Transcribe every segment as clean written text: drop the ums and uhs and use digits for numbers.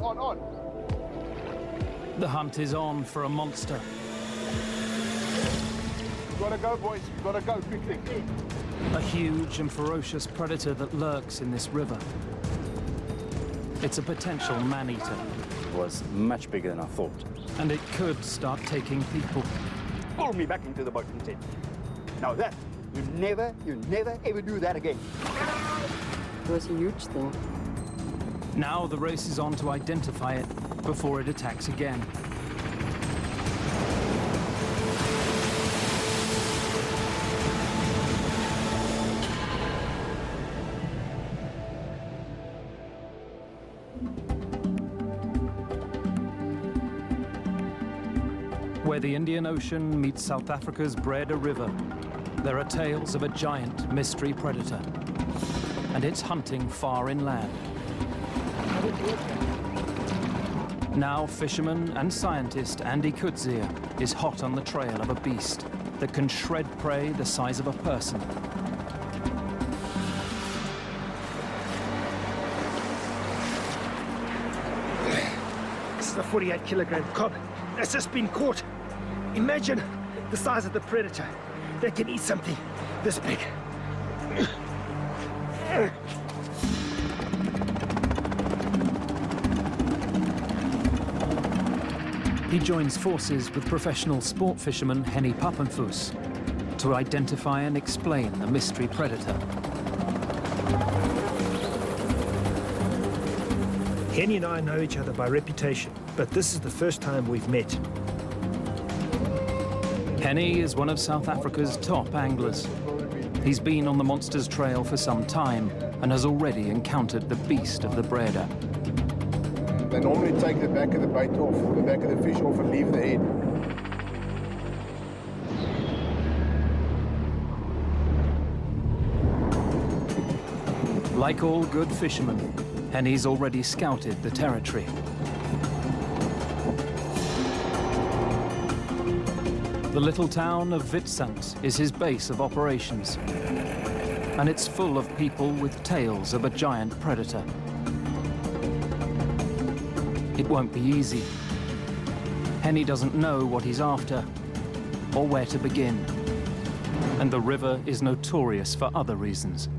On. The hunt is on for a monster. Gotta go, boys. Gotta go quickly. A huge and ferocious predator that lurks in this river. It's a potential man-eater. It was much bigger than I thought. And it could start taking people. Pull me back into the boat and said, now that, you never ever do that again. It was a huge thing. Now the race is on to identify it before it attacks again. Where the Indian Ocean meets South Africa's Breda River, there are tales of a giant mystery predator. And it's hunting far inland. Now fisherman and scientist Andy Kudzier is hot on the trail of a beast that can shred prey the size of a person. This is a 48-kilogram cob that's just been caught. Imagine the size of the predator that can eat something this big. He joins forces with professional sport fisherman Henny Pappenfuss to identify and explain the mystery predator. Henny and I know each other by reputation, but this is the first time we've met. Henny is one of South Africa's top anglers. He's been on the monster's trail for some time and has already encountered the beast of the Breda. They normally take the back of the bait off, the back of the fish off and leave the head. Like all good fishermen, Henny's already scouted the territory. The little town of Witsandt is his base of operations. And it's full of people with tales of a giant predator. It won't be easy. Henny doesn't know what he's after or where to begin. And the river is notorious for other reasons.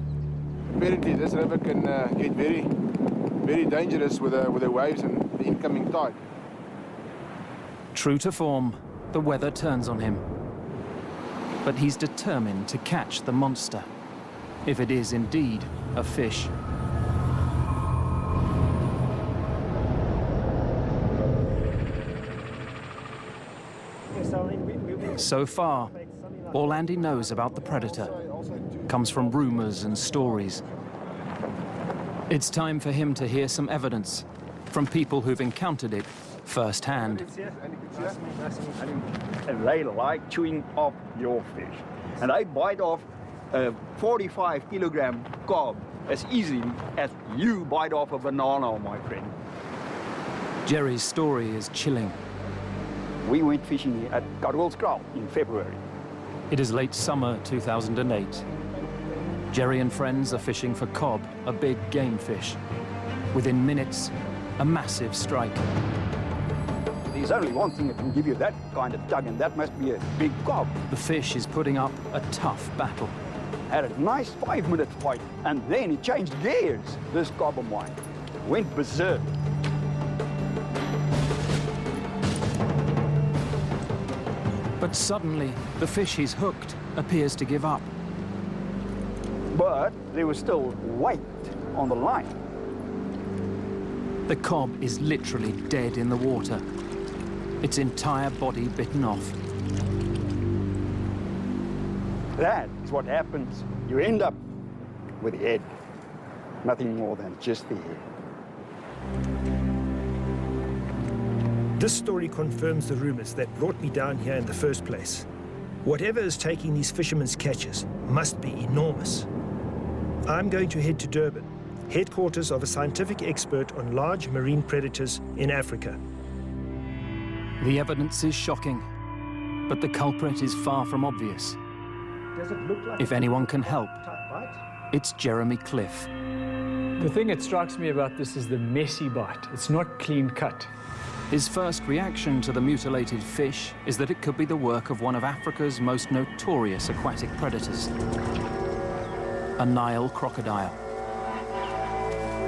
Apparently this river can get very dangerous with the waves and the incoming tide. True to form, the weather turns on him. But he's determined to catch the monster, if it is indeed a fish. So far, all Andy knows about the predator comes from rumors and stories. It's time for him to hear some evidence from people who've encountered it firsthand. And they like chewing off your fish. And they bite off a 45-kilogram cob as easy as you bite off a banana, my friend. Jerry's story is chilling. We went fishing at Karel's Kraal in February. It is late summer 2008. Jerry and friends are fishing for cob, a big game fish. Within minutes, a massive strike. There's only one thing that can give you that kind of tug, and that must be a big cob. The fish is putting up a tough battle. Had a nice 5-minute fight, and then it changed gears, this cob of mine. Went berserk. But suddenly, the fish he's hooked appears to give up. But there was still weight on the line. The cob is literally dead in the water, its entire body bitten off. That is what happens. You end up with the head. Nothing more than just the head. This story confirms the rumors that brought me down here in the first place. Whatever is taking these fishermen's catches must be enormous. I'm going to head to Durban, headquarters of a scientific expert on large marine predators in Africa. The evidence is shocking, but the culprit is far from obvious. Does it look like If anyone can help, a tough bite? it's Jeremy Cliff. The thing that strikes me about this is the messy bite. It's not clean cut. His first reaction to the mutilated fish is that it could be the work of one of Africa's most notorious aquatic predators, a Nile crocodile.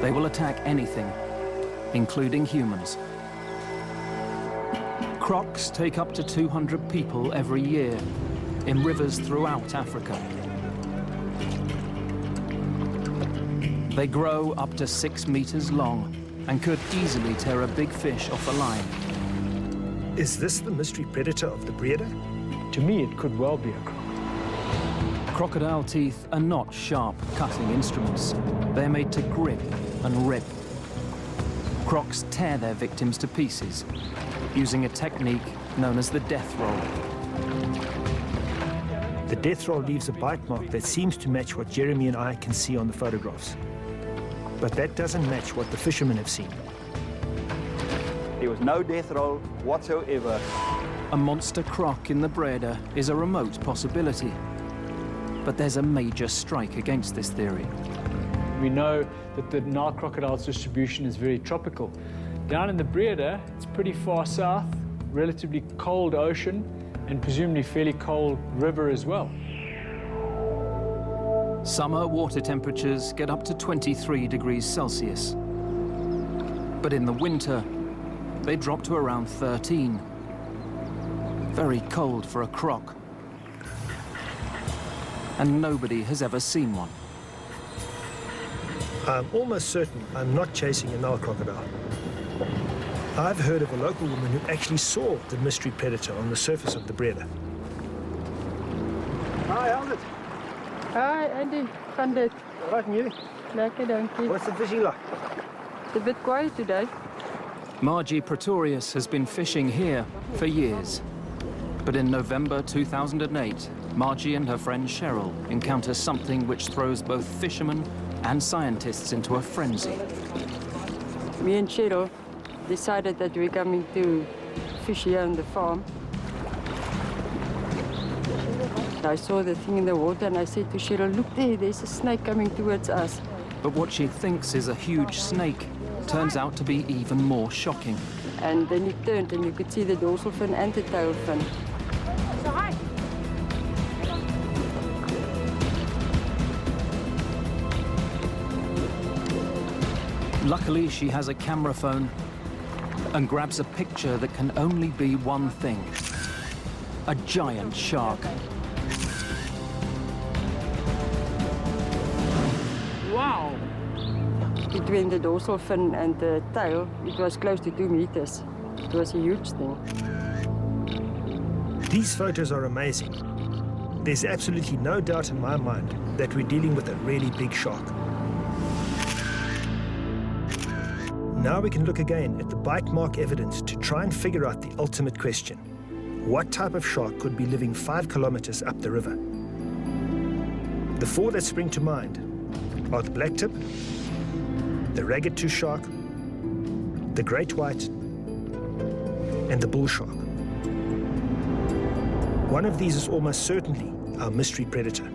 They will attack anything, including humans. Crocs take up to 200 people every year in rivers throughout Africa. They grow up to 6 meters long and could easily tear a big fish off a line. Is this the mystery predator of the Breede? To me, it could well be a croc. Crocodile teeth are not sharp cutting instruments. They're made to grip and rip. Crocs tear their victims to pieces using a technique known as the death roll. The death roll leaves a bite mark that seems to match what Jeremy and I can see on the photographs. But that doesn't match what the fishermen have seen. There was no death roll whatsoever. A monster croc in the Breede is a remote possibility. But there's a major strike against this theory. We know that the Nile crocodile's distribution is very tropical. Down in the Breede, it's pretty far south, relatively cold ocean, and presumably fairly cold river as well. Summer water temperatures get up to 23 degrees Celsius. But in the winter, they drop to around 13. Very cold for a croc. And nobody has ever seen one. I'm almost certain I'm not chasing a Nile crocodile. I've heard of a local woman who actually saw the mystery predator on the surface of the Breede. Hi, how's it? Hi, Andy. Gaan dit? Right, and you? Lekker, dankie. What's the fishing like? It's a bit quiet today. Margie Pretorius has been fishing here for years. But in November 2008, Margie and her friend Cheryl encounter something which throws both fishermen and scientists into a frenzy. Me and Cheryl decided that we're coming to fish here on the farm. I saw the thing in the water and I said to Cheryl, look there, there's a snake coming towards us. But what she thinks is a huge snake turns out to be even more shocking. And then it turned and you could see the dorsal fin and the tail fin. Luckily, she has a camera phone and grabs a picture that can only be one thing: a giant shark. Wow! Between the dorsal fin and the tail, it was close to 2 meters. It was a huge thing. These photos are amazing. There's absolutely no doubt in my mind that we're dealing with a really big shark. Now we can look again at the bite mark evidence to try and figure out the ultimate question. What type of shark could be living 5 kilometers up the river? The 4 that spring to mind are the blacktip, the ragged-tooth shark, the great white, and the bull shark. One of these is almost certainly our mystery predator.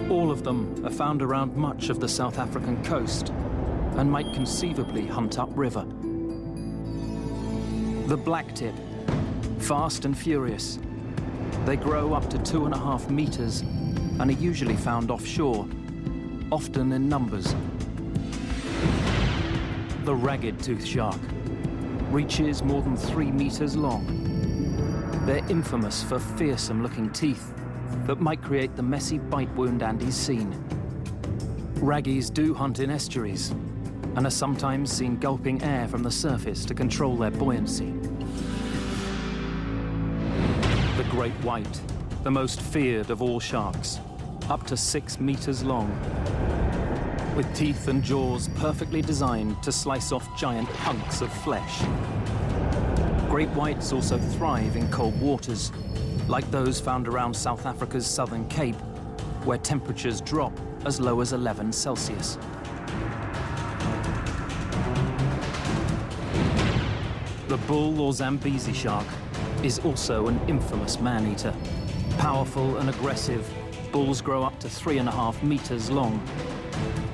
All of them are found around much of the South African coast and might conceivably hunt upriver. The blacktip, fast and furious. They grow up to 2.5 meters and are usually found offshore, often in numbers. The ragged-tooth shark reaches more than 3 meters long. They're infamous for fearsome-looking teeth that might create the messy bite wound Andy's seen. Raggies do hunt in estuaries and are sometimes seen gulping air from the surface to control their buoyancy. The great white, the most feared of all sharks, up to 6 meters long, with teeth and jaws perfectly designed to slice off giant hunks of flesh. Great whites also thrive in cold waters, like those found around South Africa's southern Cape, where temperatures drop as low as 11 Celsius. The bull or Zambezi shark is also an infamous man-eater. Powerful and aggressive, bulls grow up to 3.5 meters long.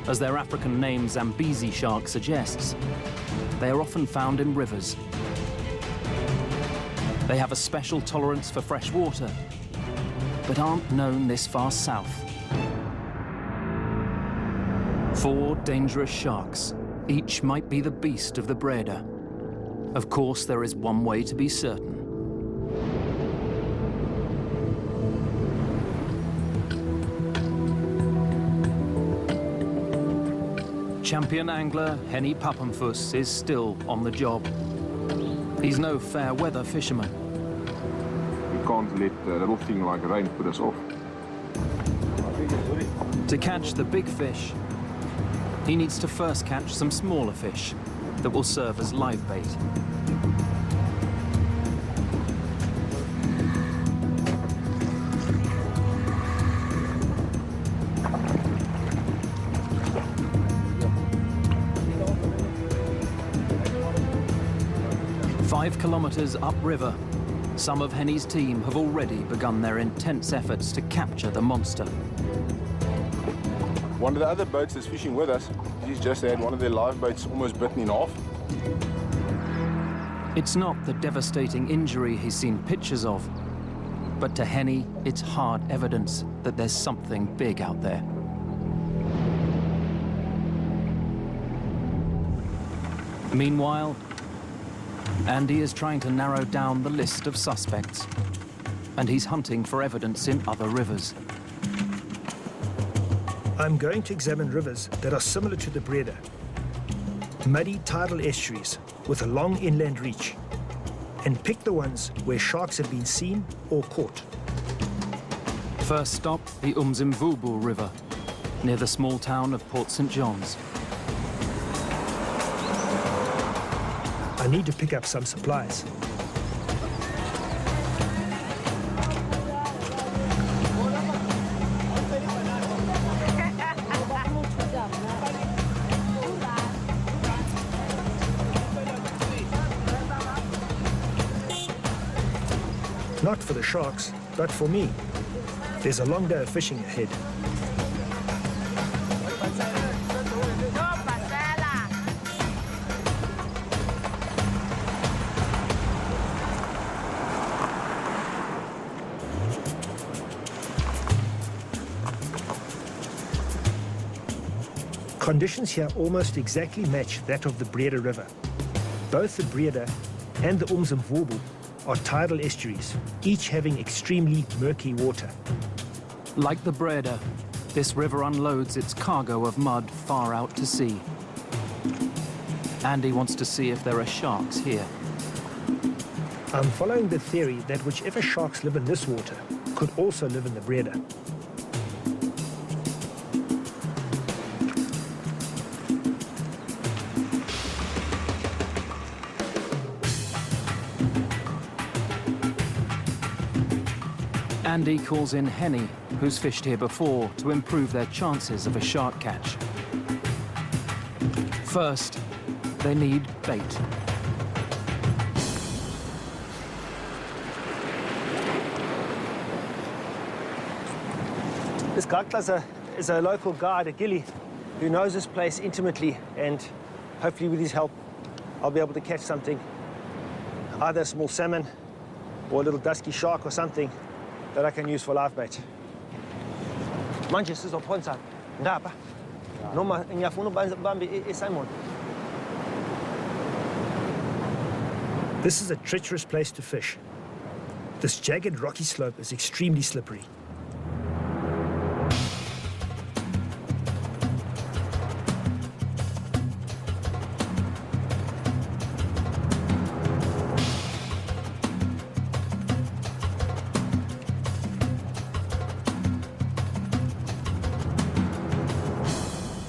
As their African name Zambezi shark suggests, they are often found in rivers. They have a special tolerance for fresh water, but aren't known this far south. 4 dangerous sharks. Each might be the beast of the Breda. Of course, there is one way to be certain. Champion angler Henny Pappenfuss is still on the job. He's no fair weather fisherman. We can't let a little thing like rain put us off. To catch the big fish, he needs to first catch some smaller fish that will serve as live bait. Five kilometers upriver, some of Henny's team have already begun their intense efforts to capture the monster. One of the other boats that's fishing with us, he's just had one of their live boats almost bitten in half. It's not the devastating injury he's seen pictures of, but to Henny, it's hard evidence that there's something big out there. Meanwhile, Andy is trying to narrow down the list of suspects, and he's hunting for evidence in other rivers. I'm going to examine rivers that are similar to the Breda. Muddy tidal estuaries with a long inland reach, and pick the ones where sharks have been seen or caught. First stop, the Umzimvubu River, near the small town of Port St. John's. I need to pick up some supplies. Not for the sharks, but for me. There's a long day of fishing ahead. Conditions here almost exactly match that of the Breda River. Both the Breda and the Umzimvubu are tidal estuaries, each having extremely murky water. Like the Breda, this river unloads its cargo of mud far out to sea. Andy wants to see if there are sharks here. I'm following the theory that whichever sharks live in this water could also live in the Breda. Andy calls in Henny, who's fished here before, to improve their chances of a shark catch. First, they need bait. This Gakla is a local guide, a gilly, who knows this place intimately, and hopefully with his help, I'll be able to catch something, either a small salmon or a little dusky shark or something that I can use for live bait. Manje sizophonsa ndaba noma ngiyafuna ubambe isalmon. This is a treacherous place to fish. This jagged rocky slope is extremely slippery.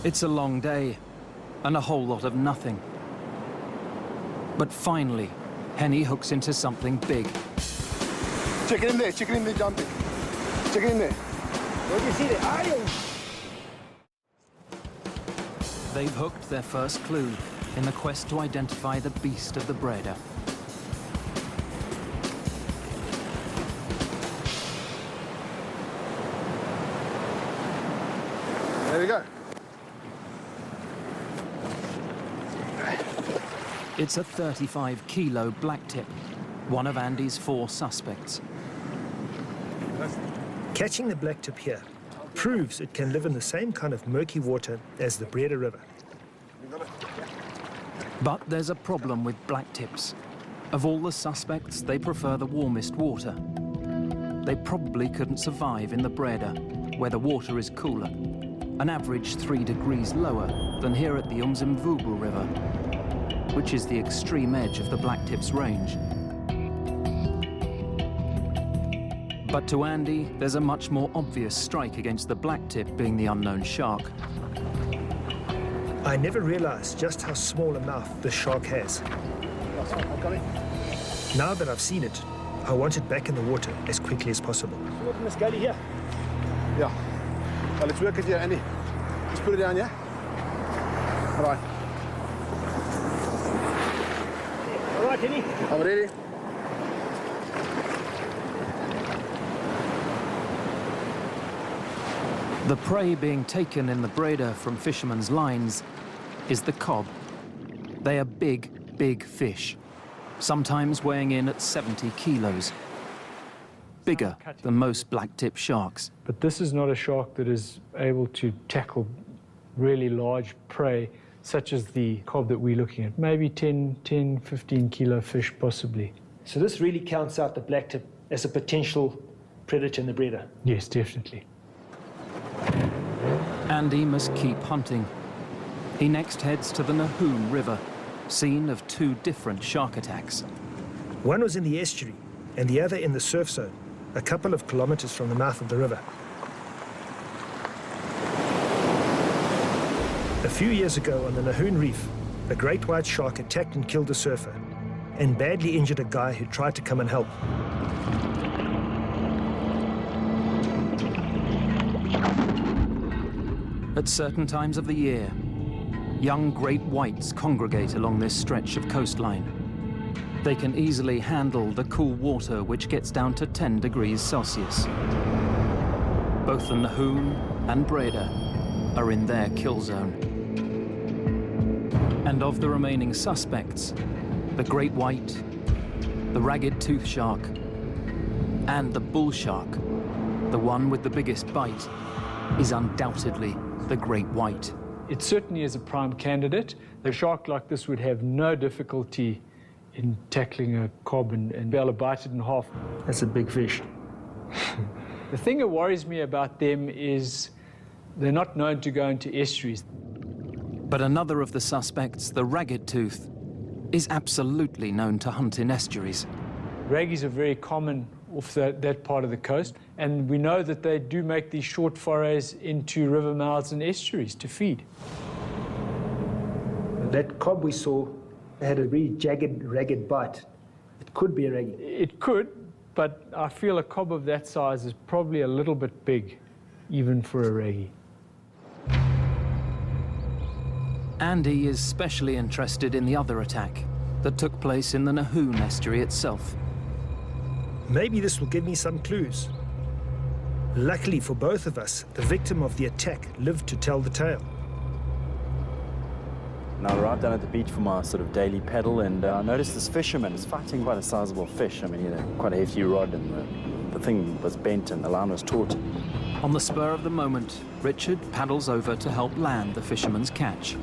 It's a long day, and a whole lot of nothing. But finally, Henny hooks into something big. Check it in there, jumping. Check it in there. What do you see there? Iron! They've hooked their first clue in the quest to identify the beast of the Breda. There we go. It's a 35-kilo blacktip, one of Andy's 4 suspects. Catching the blacktip here proves it can live in the same kind of murky water as the Breda River. But there's a problem with blacktips. Of all the suspects, they prefer the warmest water. They probably couldn't survive in the Breda, where the water is cooler, an average 3 degrees lower than here at the Umzimvubu River, which is the extreme edge of the blacktip's range. But to Andy, there's a much more obvious strike against the blacktip being the unknown shark. I never realized just how small a mouth this shark has. Now that I've seen it, I want it back in the water as quickly as possible. Look in this gully here. Yeah. Well, let's work it here, Andy. Just put it down, yeah? All right. All right, Henny. I'm ready. The prey being taken in the Breda from fishermen's lines is the cob. They are big, big fish, sometimes weighing in at 70 kilos. Bigger than most blacktip sharks. But this is not a shark that is able to tackle really large prey, such as the cob that we're looking at. Maybe 10, 15 kilo fish, possibly. So this really counts out the blacktip as a potential predator in the Breda? Yes, definitely. Andy must keep hunting. He next heads to the Nahoon River, scene of 2 different shark attacks. One was in the estuary and the other in the surf zone, a couple of kilometers from the mouth of the river. A few years ago on the Nahoon Reef, a great white shark attacked and killed a surfer and badly injured a guy who tried to come and help. At certain times of the year, young great whites congregate along this stretch of coastline. They can easily handle the cool water which gets down to 10 degrees Celsius. Both the Nahoon and Breda are in their kill zone. And of the remaining suspects, the great white, the ragged tooth shark, and the bull shark, the one with the biggest bite, is undoubtedly the great white. It certainly is a prime candidate. A shark like this would have no difficulty in tackling a cob and be able to bite it in half. That's a big fish. The thing that worries me about them is they're not known to go into estuaries. But another of the suspects, the ragged tooth, is absolutely known to hunt in estuaries. Raggies are very common off that part of the coast, and we know that they do make these short forays into river mouths and estuaries to feed. That cob we saw had a really jagged, ragged bite. It could be a raggy. It could, but I feel a cob of that size is probably a little bit big, even for a raggy. Andy is specially interested in the other attack that took place in the Nahoon estuary itself. Maybe this will give me some clues. Luckily for both of us, the victim of the attack lived to tell the tale. And I arrived down at the beach for my sort of daily paddle, and I noticed this fisherman is fighting quite a sizable fish. I mean, you know, quite a hefty rod, and the thing was bent and the line was taut. On the spur of the moment, Richard paddles over to help land the fisherman's catch.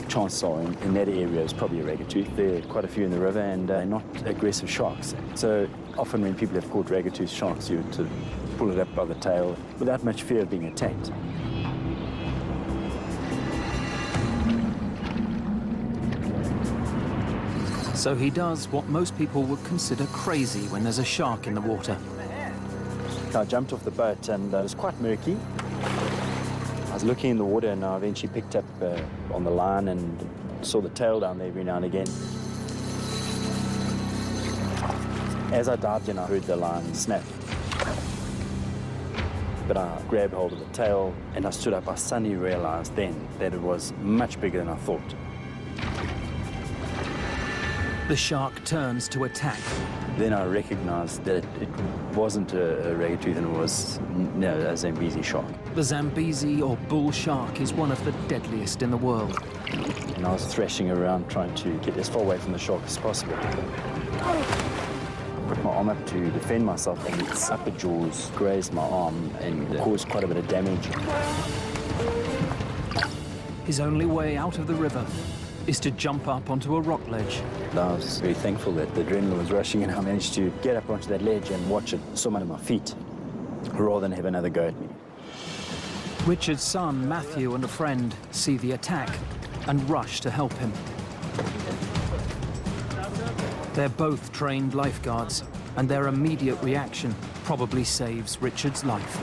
Chances are in that area is probably a ragged-tooth. There are quite a few in the river, and not aggressive sharks. So often when people have caught ragged-tooth sharks, you to pull it up by the tail without much fear of being attacked. So he does what most people would consider crazy when there's a shark in the water. I jumped off the boat, and it was quite murky. I was looking in the water, and I eventually picked up on the line and saw the tail down there every now and again. As I dived in, I heard the line snap. But I grabbed hold of the tail, and I stood up. I suddenly realized then that it was much bigger than I thought. The shark turns to attack. Then I recognized that it wasn't a ragged-tooth, and it was a Zambezi shark. The Zambezi or bull shark is one of the deadliest in the world. and I was thrashing around trying to get as far away from the shark as possible. I put my arm up to defend myself, and its upper jaws grazed my arm and caused quite a bit of damage. His only way out of the river is to jump up onto a rock ledge. I was very thankful that the adrenaline was rushing, and I managed to get up onto that ledge and watch it swim under my feet, rather than have another go at me. Richard's son, Matthew, and a friend see the attack and rush to help him. They're both trained lifeguards, and their immediate reaction probably saves Richard's life.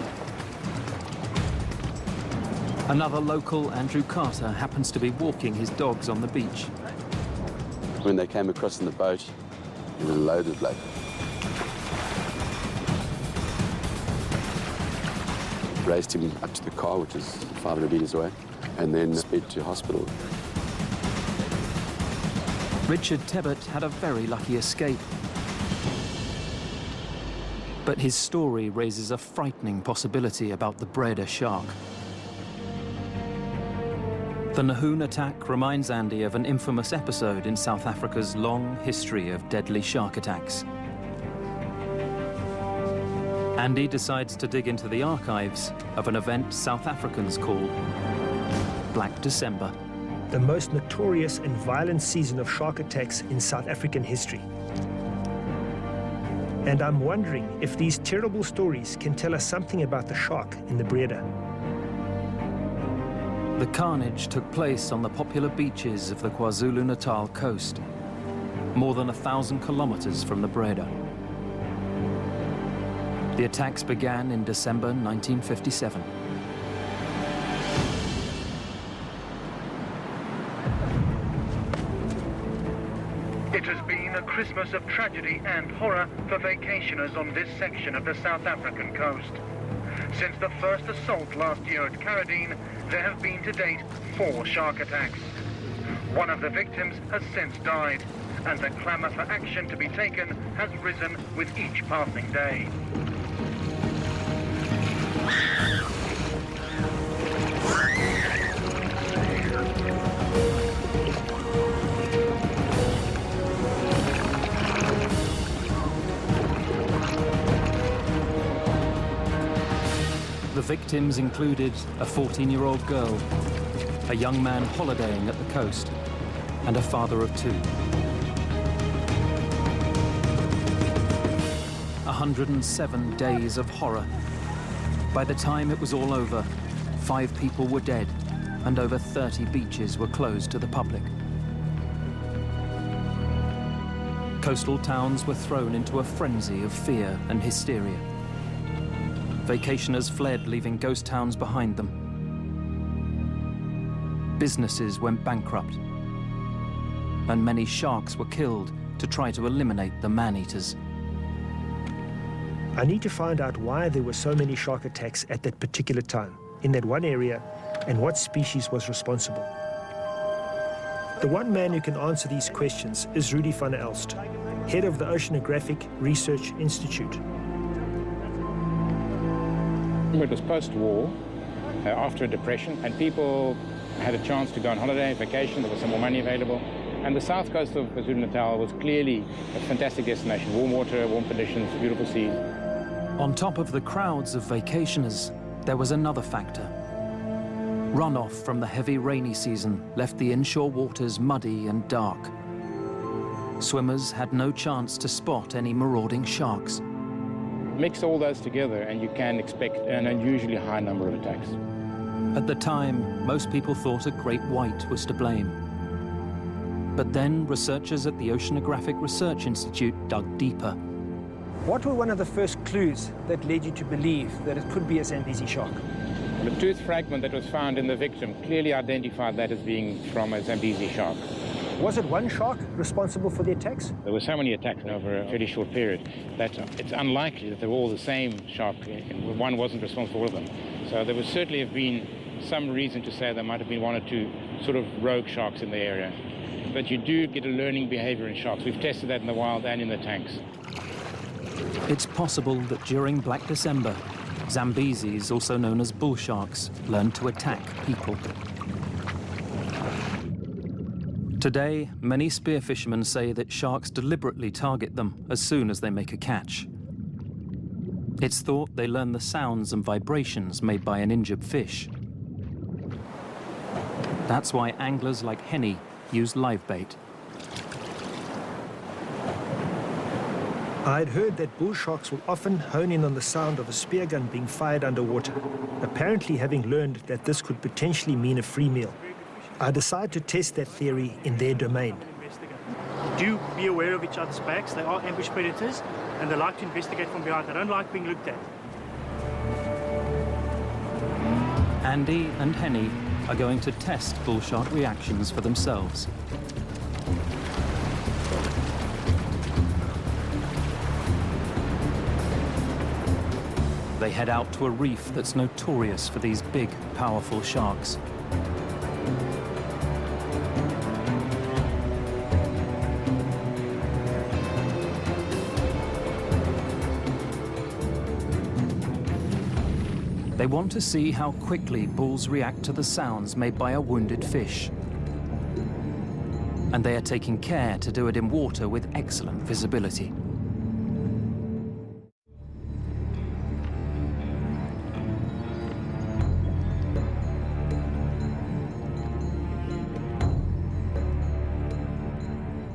Another local, Andrew Carter, happens to be walking his dogs on the beach. When they came across in the boat, it was loaded like. Raised him up to the car, which is 500 meters away, and then sped to hospital. Richard Tebbett had a very lucky escape. But his story raises a frightening possibility about the Breda shark. The Nahoon attack reminds Andy of an infamous episode in South Africa's long history of deadly shark attacks. Andy decides to dig into the archives of an event South Africans call Black December. The most notorious and violent season of shark attacks in South African history. And I'm wondering if these terrible stories can tell us something about the shark in the Breda. The carnage took place on the popular beaches of the KwaZulu-Natal coast, more than 1,000 kilometers from the Breda. The attacks began in December 1957. It has been a Christmas of tragedy and horror for vacationers on this section of the South African coast. Since the first assault last year at Caradine, there have been to date 4 shark attacks. One of the victims has since died, and the clamour for action to be taken has risen with each passing day. The victims included a 14-year-old girl, a young man holidaying at the coast, and a father of 2. 107 days of horror. By the time it was all over, 5 people were dead, and over 30 beaches were closed to the public. Coastal towns were thrown into a frenzy of fear and hysteria. Vacationers fled, leaving ghost towns behind them. Businesses went bankrupt, and many sharks were killed to try to eliminate the man-eaters. I need to find out why there were so many shark attacks at that particular time, in that one area, and what species was responsible. The one man who can answer these questions is Rudy van der Elst, head of the Oceanographic Research Institute. It was post-war, after a depression, and people had a chance to go on holiday, vacation, there was some more money available. And the south coast of KwaZulu-Natal was clearly a fantastic destination. Warm water, warm conditions, beautiful sea. On top of the crowds of vacationers, there was another factor. Runoff from the heavy rainy season left the inshore waters muddy and dark. Swimmers had no chance to spot any marauding sharks. Mix all those together and you can expect an unusually high number of attacks. At the time, most people thought a great white was to blame. But then researchers at the Oceanographic Research Institute dug deeper. What were one of the first clues that led you to believe that it could be a Zambezi shark? The tooth fragment that was found in the victim clearly identified that as being from a Zambezi shark. Was it one shark responsible for the attacks? There were so many attacks over a fairly short period that it's unlikely that they were all the same shark. One wasn't responsible for all of them. So there would certainly have been some reason to say there might have been 1 or 2 sort of rogue sharks in the area. But you do get a learning behavior in sharks. We've tested that in the wild and in the tanks. It's possible that during Black December, Zambezis, also known as bull sharks, learned to attack people. Today, many spear fishermen say that sharks deliberately target them as soon as they make a catch. It's thought they learn the sounds and vibrations made by an injured fish. That's why anglers like Henny use live bait. I'd heard that bull sharks will often hone in on the sound of a spear gun being fired underwater, apparently having learned that this could potentially mean a free meal. I decided to test that theory in their domain. Do be aware of each other's backs. They are ambush predators, and they like to investigate from behind. They don't like being looked at. Andy and Henny are going to test bull shark reactions for themselves. They head out to a reef that's notorious for these big, powerful sharks. They want to see how quickly bulls react to the sounds made by a wounded fish. And they are taking care to do it in water with excellent visibility.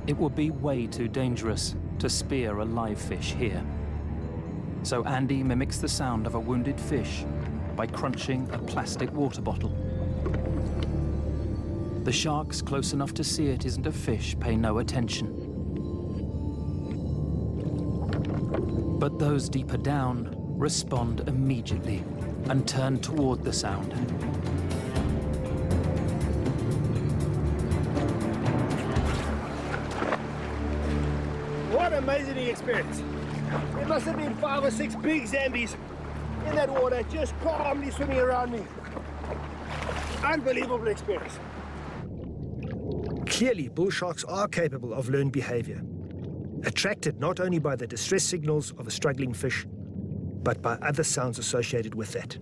It would be way too dangerous to spear a live fish here. So Andy mimics the sound of a wounded fish by crunching a plastic water bottle. The sharks close enough to see it isn't a fish pay no attention. But those deeper down respond immediately and turn toward the sound. What an amazing experience. There must have been 5 or 6 big zambies in that water, just calmly swimming around me. Unbelievable experience. Clearly, bull sharks are capable of learned behavior, attracted not only by the distress signals of a struggling fish, but by other sounds associated with that.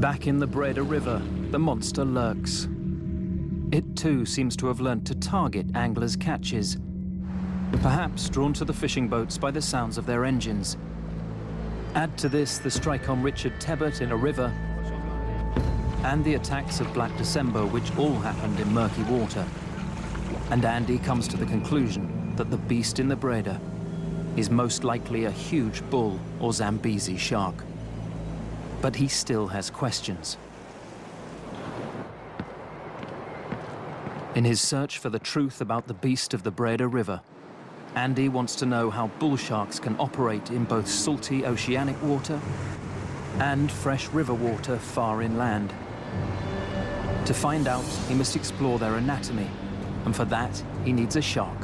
Back in the Breda River, the monster lurks. It too seems to have learnt to target anglers' catches, perhaps drawn to the fishing boats by the sounds of their engines. Add to this the strike on Richard Tebbert in a river, and the attacks of Black December, which all happened in murky water. And Andy comes to the conclusion that the beast in the Breda is most likely a huge bull or Zambezi shark. But he still has questions. In his search for the truth about the beast of the Breda River, Andy wants to know how bull sharks can operate in both salty oceanic water and fresh river water far inland. To find out, he must explore their anatomy, and for that, he needs a shark.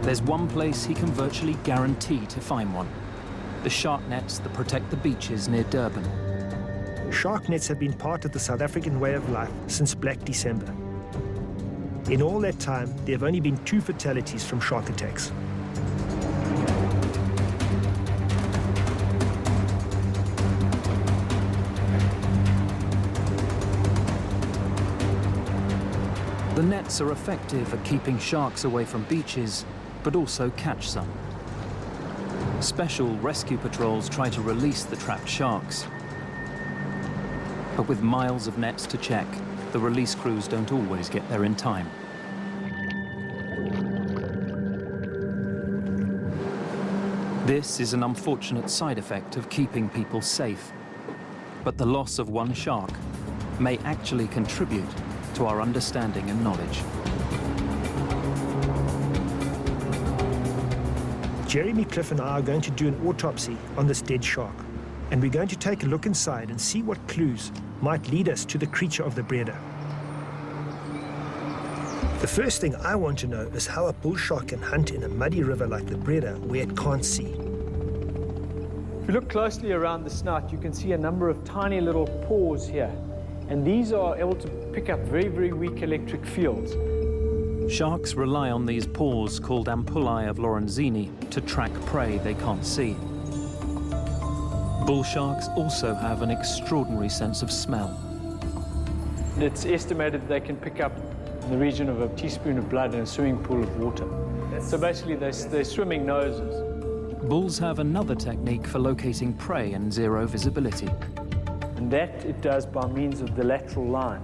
There's one place he can virtually guarantee to find one: the shark nets that protect the beaches near Durban. Shark nets have been part of the South African way of life since Black December. In all that time, there have only been 2 fatalities from shark attacks. The nets are effective at keeping sharks away from beaches, but also catch some. Special rescue patrols try to release the trapped sharks. But with miles of nets to check, the release crews don't always get there in time. This is an unfortunate side effect of keeping people safe. But the loss of one shark may actually contribute to our understanding and knowledge. Jeremy, Cliff and I are going to do an autopsy on this dead shark, and we're going to take a look inside and see what clues might lead us to the creature of the Breda. The first thing I want to know is how a bull shark can hunt in a muddy river like the Breda where it can't see. If you look closely around the snout, you can see a number of tiny little pores here. And these are able to pick up very, very weak electric fields. Sharks rely on these pores, called ampullae of Lorenzini, to track prey they can't see. Bull sharks also have an extraordinary sense of smell. It's estimated that they can pick up in the region of a teaspoon of blood in a swimming pool of water. So basically, they're swimming noses. Bulls have another technique for locating prey in zero visibility. And that it does by means of the lateral line,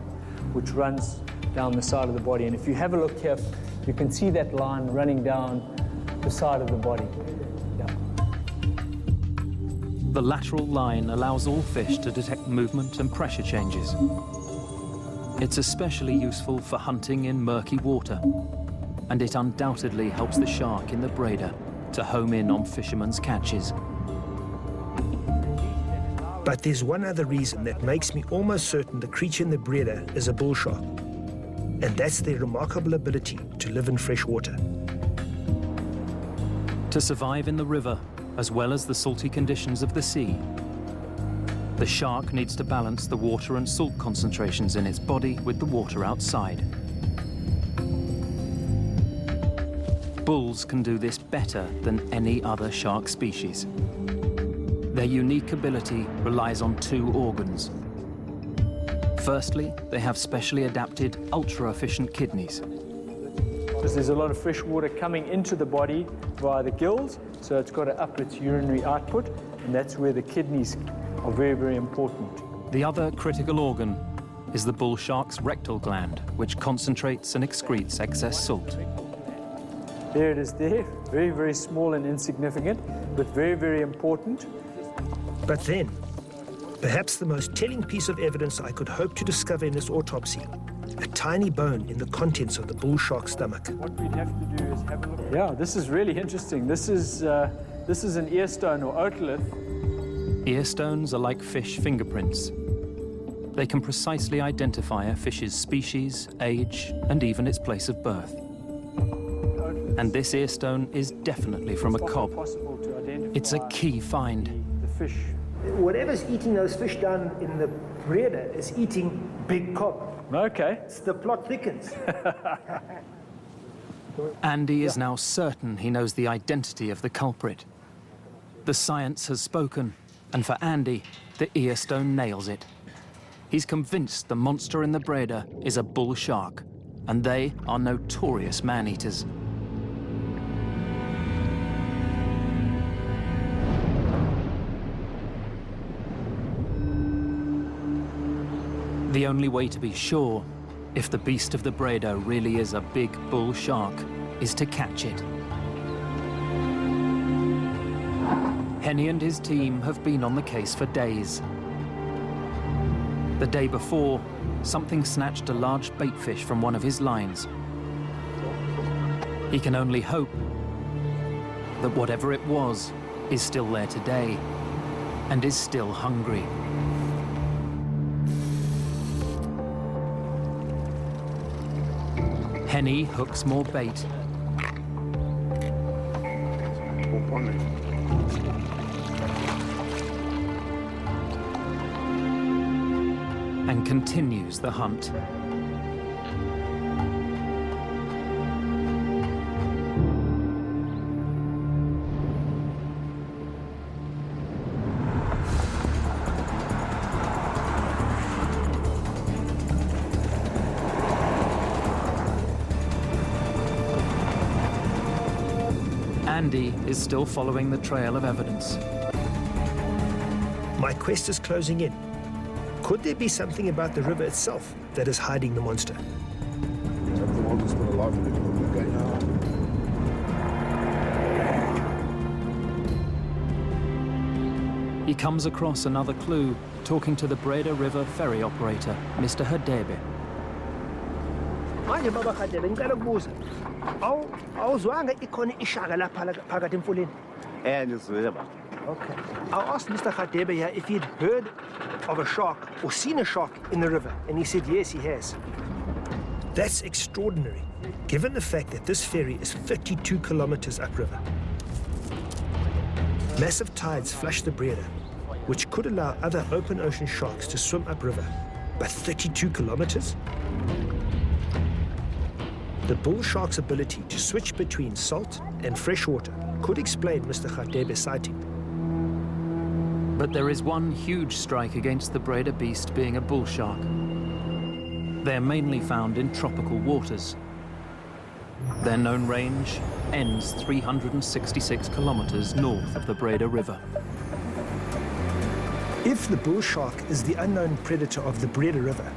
which runs down the side of the body. And if you have a look here, you can see that line running down the side of the body. Yeah. The lateral line allows all fish to detect movement and pressure changes. It's especially useful for hunting in murky water, and it undoubtedly helps the shark in the braider to home in on fishermen's catches. But there's one other reason that makes me almost certain the creature in the braider is a bull shark, and that's their remarkable ability to live in fresh water. To survive in the river, as well as the salty conditions of the sea, the shark needs to balance the water and salt concentrations in its body with the water outside. Bulls can do this better than any other shark species. Their unique ability relies on two organs. Firstly, they have specially adapted, ultra-efficient kidneys. Because there's a lot of fresh water coming into the body via the gills, so it's got to up its urinary output, and that's where the kidneys are very, very important. The other critical organ is the bull shark's rectal gland, which concentrates and excretes excess salt. There it is there, very, very small and insignificant, but very, very important. But then, perhaps the most telling piece of evidence I could hope to discover in this autopsy, a tiny bone in the contents of the bull shark's stomach. What we'd have to do is have a look. Yeah, this is really interesting. This is an earstone or otolith. Earstones are like fish fingerprints. They can precisely identify a fish's species, age, and even its place of birth. And this earstone is definitely from a cob. It's a key find. The fish. Whatever's eating those fish down in the braider is eating big cob. Okay. The plot thickens. Andy is now certain he knows the identity of the culprit. The science has spoken, and for Andy, the earstone nails it. He's convinced the monster in the braider is a bull shark, and they are notorious man-eaters. The only way to be sure if the beast of the braider really is a big bull shark is to catch it. Henny and his team have been on the case for days. The day before, something snatched a large baitfish from one of his lines. He can only hope that whatever it was is still there today and is still hungry. Henny hooks more bait. And continues the hunt. Andy is still following the trail of evidence. My quest is closing in. Could there be something about the river itself that is hiding the monster? He comes across another clue, talking to the Breda River ferry operator, Mr. Hadebe. Manje baba Khadebe ngicela ukubuza. Awuzwanga ikhona ishaka lapha phakathi emfuleni? Ngizwile baba. Okay. I asked Mr. Khadebe here if he'd heard of a shark or seen a shark in the river, and he said yes, he has. That's extraordinary, given the fact that this ferry is 32 kilometers upriver. Massive tides flush the Breda, which could allow other open ocean sharks to swim upriver. But 32 kilometers? The bull shark's ability to switch between salt and fresh water could explain Mr. Khadebe's sighting. But there is one huge strike against the Breda beast being a bull shark. They're mainly found in tropical waters. Their known range ends 366 kilometers north of the Breda River. If the bull shark is the unknown predator of the Breda River,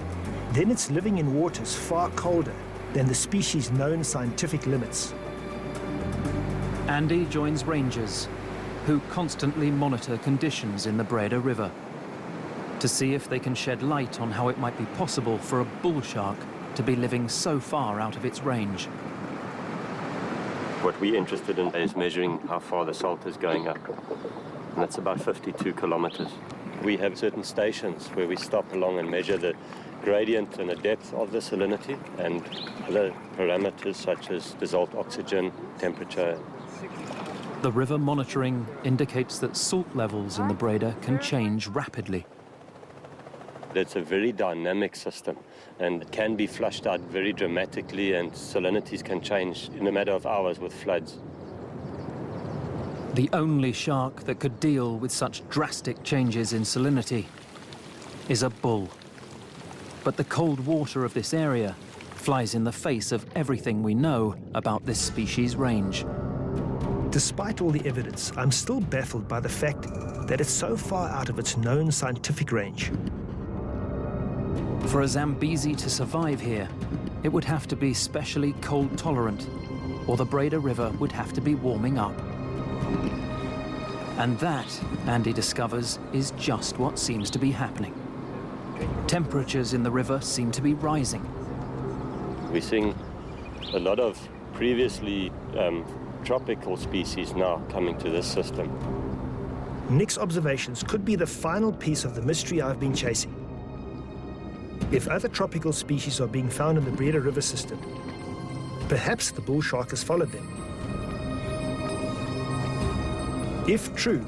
then it's living in waters far colder than the species' known scientific limits. Andy joins rangers who constantly monitor conditions in the Breda River to see if they can shed light on how it might be possible for a bull shark to be living so far out of its range. What we're interested in is measuring how far the salt is going up, and that's about 52 kilometers. We have certain stations where we stop along and measure the gradient and the depth of the salinity and other parameters such as dissolved oxygen, temperature. The river monitoring indicates that salt levels in the Breda can change rapidly. It's a very dynamic system and it can be flushed out very dramatically, and salinities can change in a matter of hours with floods. The only shark that could deal with such drastic changes in salinity is a bull. But the cold water of this area flies in the face of everything we know about this species' range. Despite all the evidence, I'm still baffled by the fact that it's so far out of its known scientific range. For a Zambezi to survive here, it would have to be specially cold tolerant, or the Breda River would have to be warming up. And that, Andy discovers, is just what seems to be happening. Temperatures in the river seem to be rising. We're seeing a lot of previously tropical species now coming to this system. Nick's observations could be the final piece of the mystery I've been chasing. If other tropical species are being found in the Breda River system, perhaps the bull shark has followed them. If true,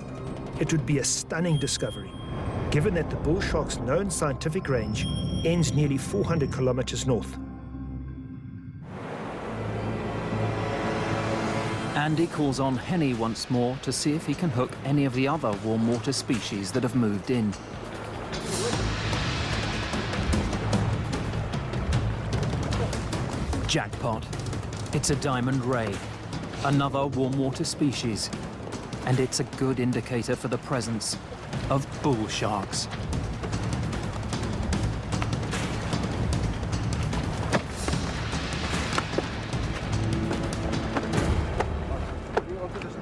it would be a stunning discovery, given that the bull shark's known scientific range ends nearly 400 kilometers north. Andy calls on Henny once more to see if he can hook any of the other warm water species that have moved in. Jackpot. It's a diamond ray, another warm water species, and it's a good indicator for the presence of bull sharks.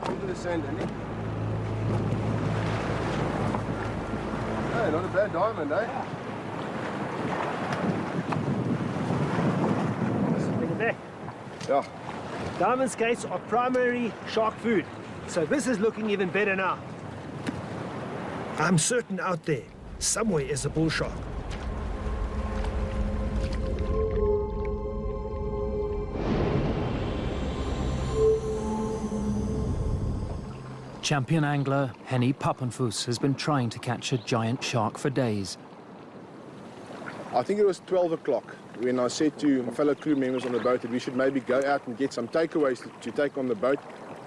Onto the sand, Andy. Hey, not a bad diamond, eh? Yeah. Diamond skates are primary shark food, so this is looking even better now. I'm certain out there, somewhere is a bull shark. Champion angler Henny Pappenfuss has been trying to catch a giant shark for days. I think it was 12 o'clock when I said to my fellow crew members on the boat that we should maybe go out and get some takeaways to take on the boat.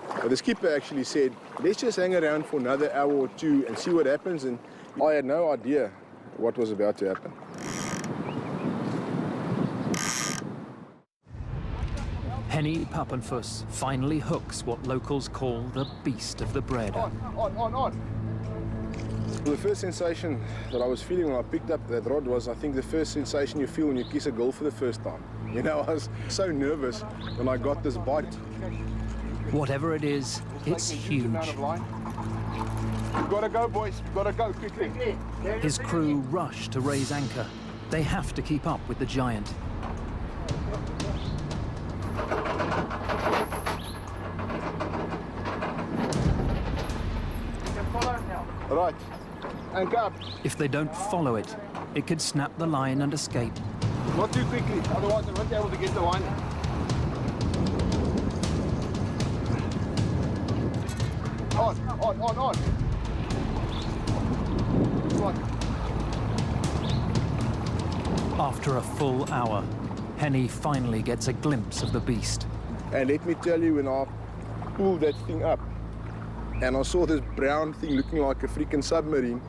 But the skipper actually said, let's just hang around for another hour or two and see what happens. And I had no idea what was about to happen. Henny Pappenfuss finally hooks what locals call the beast of the Breda. On. The first sensation that I was feeling when I picked up that rod was, I think, the first sensation you feel when you kiss a girl for the first time. You know, I was so nervous when I got this bite. Whatever it is, it's huge. We've got to go, boys. We've got to go quickly. His crew rush to raise anchor. They have to keep up with the giant. Right. Anchor up. If they don't follow it, it could snap the line and escape. Not too quickly, otherwise I won't be able to get the line. On. After a full hour, Henny finally gets a glimpse of the beast. And let me tell you, when I pulled that thing up, and I saw this brown thing looking like a freaking submarine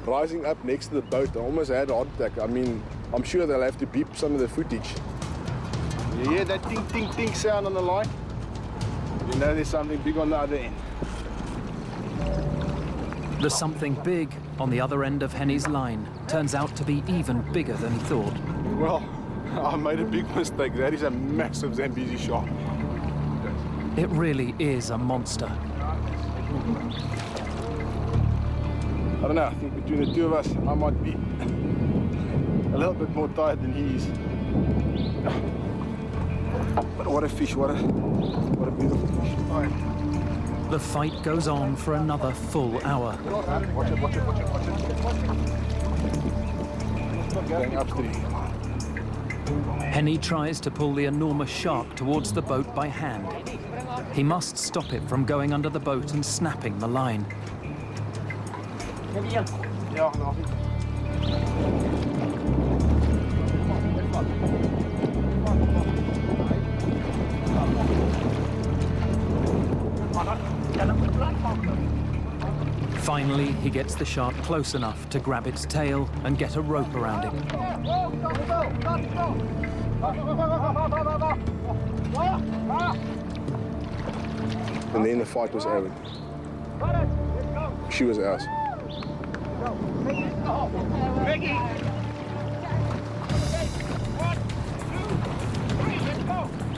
rising up next to the boat, I almost had a heart attack. I mean, I'm sure they'll have to beep some of the footage. You hear that ting, ting, ting sound on the line? You know there's something big on the other end. The something big on the other end of Henny's line turns out to be even bigger than he thought. Well, I made a big mistake. That is a massive Zambezi shark. It really is a monster. I don't know, I think between the two of us, I might be a little bit more tired than he is. But what a fish, what a beautiful fish. All right. The fight goes on for another full hour. Watch it, watch it, watch it, watch it. Going up 3. Henny tries to pull the enormous shark towards the boat by hand. He must stop it from going under the boat and snapping the line. Finally, he gets the shark close enough to grab its tail and get a rope around it. And then the fight was over. She was ours.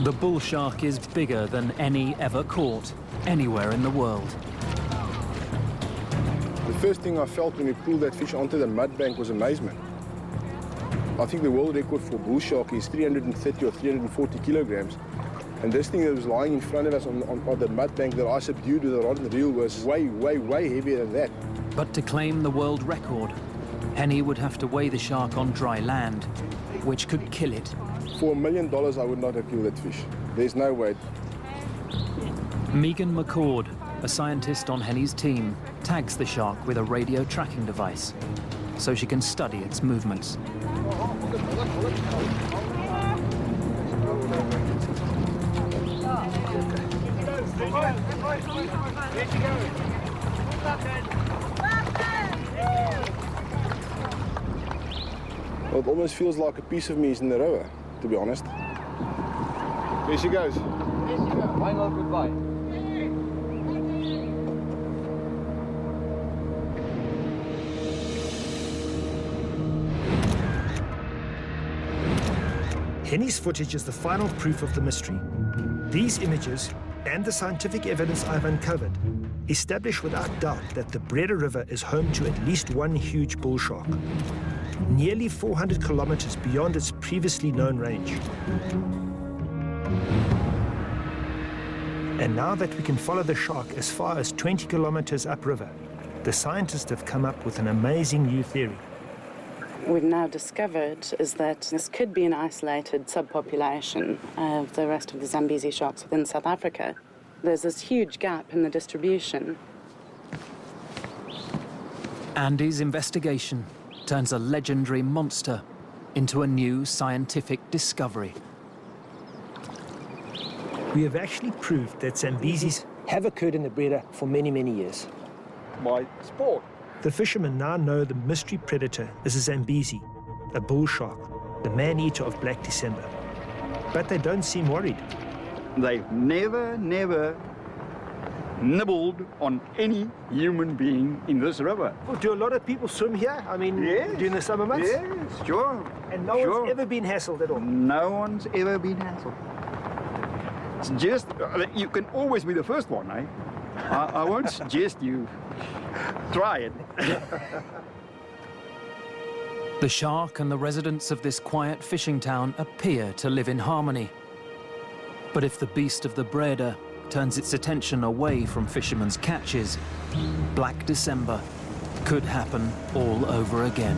The bull shark is bigger than any ever caught anywhere in the world. The first thing I felt when we pulled that fish onto the mud bank was amazement. I think the world record for bull shark is 330 or 340 kilograms. And this thing that was lying in front of us on the mud bank that I subdued with a rod and reel was way, way, way heavier than that. But to claim the world record, Henny would have to weigh the shark on dry land, which could kill it. For $1 million, I would not have killed that fish. There's no way. Megan McCord, a scientist on Henny's team, tags the shark with a radio tracking device so she can study its movements. Well, it almost feels like a piece of me is in the river, to be honest. There she goes. There she goes. Final goodbye. Henny's footage is the final proof of the mystery. These images and the scientific evidence I've uncovered establish without doubt that the Breda River is home to at least one huge bull shark, nearly 400 kilometers beyond its previously known range. And now that we can follow the shark as far as 20 kilometers upriver, the scientists have come up with an amazing new theory. We've now discovered is that this could be an isolated subpopulation of the rest of the Zambezi sharks within South Africa. There's this huge gap in the distribution. Andy's investigation turns a legendary monster into a new scientific discovery. We have actually proved that Zambezis have occurred in the Breda for many, many years. By sport. The fishermen now know the mystery predator is a Zambezi, a bull shark, the man-eater of Black December. But they don't seem worried. They've never nibbled on any human being in this river. Well, do a lot of people swim here? I mean, yes, during the summer months? Yes, sure. And no one's ever been hassled at all? No one's ever been hassled. It's just, you can always be the first one, eh? I won't suggest you try it. The shark and the residents of this quiet fishing town appear to live in harmony. But if the beast of the Breda turns its attention away from fishermen's catches, Black December could happen all over again.